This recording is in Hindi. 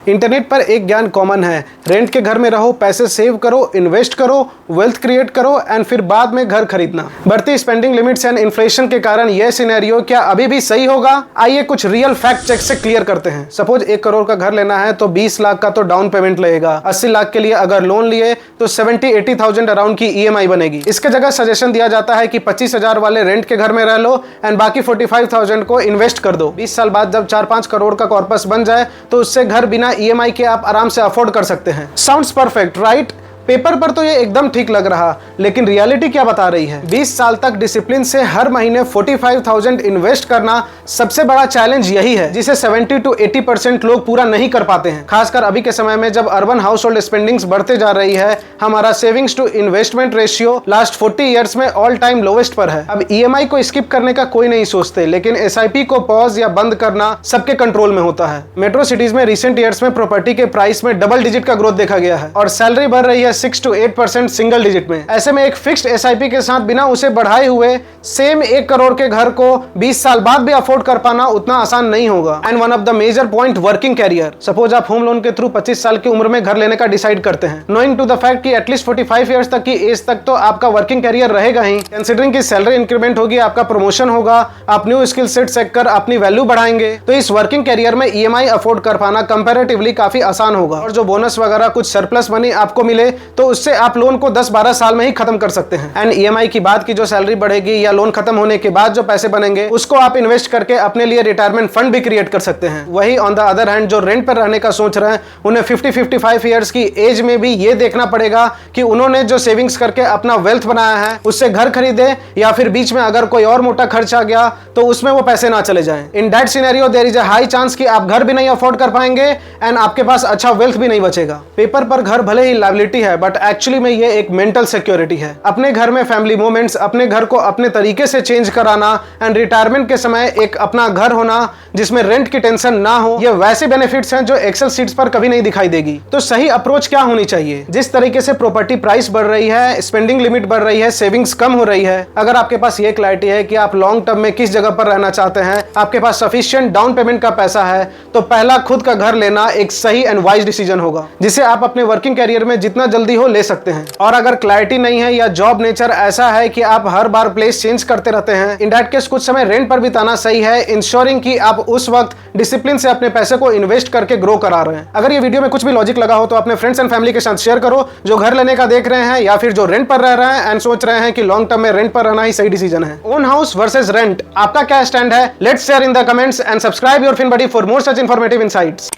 इंटरनेट पर एक ज्ञान कॉमन है, रेंट के घर में रहो, पैसे सेव करो, इन्वेस्ट करो, वेल्थ क्रिएट करो एंड फिर बाद में घर खरीदना। बढ़ती स्पेंडिंग लिमिट्स एंड इन्फ्लेशन के कारण यह सिनेरियो क्या अभी भी सही होगा? आइए कुछ रियल फैक्ट चेक से क्लियर करते हैं। सपोज 1 करोड़ का घर लेना है तो 20 लाख का तो डाउन पेमेंट लगेगा। 80 लाख के लिए अगर लोन लिए तो 70-80,000 अराउंड की EMI बनेगी। इसके जगह सजेशन दिया जाता है कि 25,000 वाले रेंट के घर में रह लो एंड बाकी 45,000 को इन्वेस्ट कर दो। 20 साल बाद जब 4-5 करोड़ का कॉर्पस बन जाए तो उससे घर बिना EMI के आप आराम से अफोर्ड कर सकते हैं। Sounds perfect, right? पेपर पर तो ये एकदम ठीक लग रहा, लेकिन रियलिटी क्या बता रही है? 20 साल तक डिसिप्लिन से हर महीने 45,000 इन्वेस्ट करना सबसे बड़ा चैलेंज यही है, जिसे 70-80% लोग पूरा नहीं कर पाते हैं। खासकर अभी के समय में जब अर्बन हाउस होल्ड स्पेंडिंग्स बढ़ते जा रही है, हमारा savings to investment ratio last 40 years में ऑल टाइम लोवेस्ट पर है। अब EMI को स्किप करने का कोई नहीं सोचते, लेकिन SIP को पॉज या बंद करना सबके कंट्रोल में होता है। मेट्रो सिटीज में रिसेंट ईयर्स में प्रॉपर्टी के प्राइस में डबल डिजिट का ग्रोथ देखा गया है और सैलरी बढ़ रही है 6-8% सिंगल डिजिट में। ऐसे में एक फिक्स्ड SIP के साथ बिना उसे बढ़ाए हुए सेम 1 करोड़ के घर को 20 साल बाद भी अफोर्ड कर पाना उतना आसान नहीं होगा। And one of the major point, working career. Suppose आप होम लोन के थ्रू 25 साल की उम्र में घर लेने का डिसाइड करते हैं, नोइंग टू द फैक्ट कि एटलीस्ट 45 ईयर्स तक की एज तक तो आपका वर्किंग कैरियर रहेगा ही। कंसीडरिंग कि सैलरी इंक्रीमेंट होगी, आपका प्रमोशन होगा, आप न्यू स्किल सेट सीखकर अपनी वैल्यू बढ़ाएंगे, तो इस वर्किंग कैरियर में EMI अफोर्ड कर पाना कंपैरेटिवली काफी आसान होगा। और जो बोनस वगैरह कुछ सरप्लस मनी आपको मिले तो उससे आप लोन को 10-12 साल में ही खत्म कर सकते हैं। एंड EMI की बात की जो सैलरी बढ़ेगी या लोन खत्म होने के बाद जो पैसे बनेंगे उसको आप इन्वेस्ट करके अपने लिए रिटायरमेंट फंड भी क्रिएट कर सकते हैं। वही ऑन द अदर हैंड जो रेंट पर रहने का सोच रहे हैं, उन्हें 50-55 ईयर्स की एज में भी ये देखना पड़ेगा कि उन्होंने जो सेविंग्स करके अपना वेल्थ बनाया है उससे घर खरीदे या फिर बीच में अगर कोई और मोटा खर्च आ गया तो उसमें वो पैसे ना चले जाएं। In that scenario there is a high chance कि आप घर भी नहीं अफोर्ड कर पाएंगे एंड आपके पास अच्छा वेल्थ भी नहीं बचेगा। पेपर पर घर भले ही लायबिलिटी है, बट एक्चुअली में ये एक मेंटल सिक्योरिटी है। अपने घर में फैमिली मोमेंट्स, अपने घर को अपने तरीके से चेंज कराना एंड रिटायरमेंट के समय एक अपना घर होना जिसमें रेंट की टेंशन ना हो, ये वैसे बेनिफिट्स हैं जो एक्सेल शीट्स पर कभी नहीं दिखाई देगी। तो सही अप्रोच क्या होनी चाहिए? जिस तरीके से प्रॉपर्टी प्राइस बढ़ रही है, स्पेंडिंग लिमिट बढ़ रही है, सेविंग्स कम हो रही है, अगर आपके पास ये क्लैरिटी है कि आप लॉन्ग टर्म में किस जगह पर रहना चाहते हैं, आपके पास सफिशिएंट डाउन पेमेंट का पैसा है, तो पहला खुद का घर लेना एक सही एंड वाइज डिसीजन होगा, जिसे आप अपने वर्किंग कैरियर में जितना जल्दी हो ले सकते हैं। और अगर क्लैरिटी नहीं है या जॉब नेचर ऐसा है कि आप हर बार प्लेस चेंज करते रहते हैं, इन दैट केस कुछ समय रेंट पर बिताना सही है, इंश्योरिंग कि आप उस वक्त डिसिप्लिन से अपने पैसे को इन्वेस्ट करके ग्रो करा रहे हैं। अगर ये वीडियो में कुछ भी लॉजिक लगा हो तो अपने फ्रेंड्स एंड फैमिली के साथ शेयर करो, जो घर लेने का देख रहे हैं या फिर जो रेंट पर रह रहे हैं एंड सोच रहे हैं कि लॉन्ग टर्म में रेंट पर रहना ही सही डिसीजन है। ओन हाउस वर्सेस रेंट, आपका क्या स्टैंड है? Let's share in the comments and subscribe your fin buddy for more such informative insights.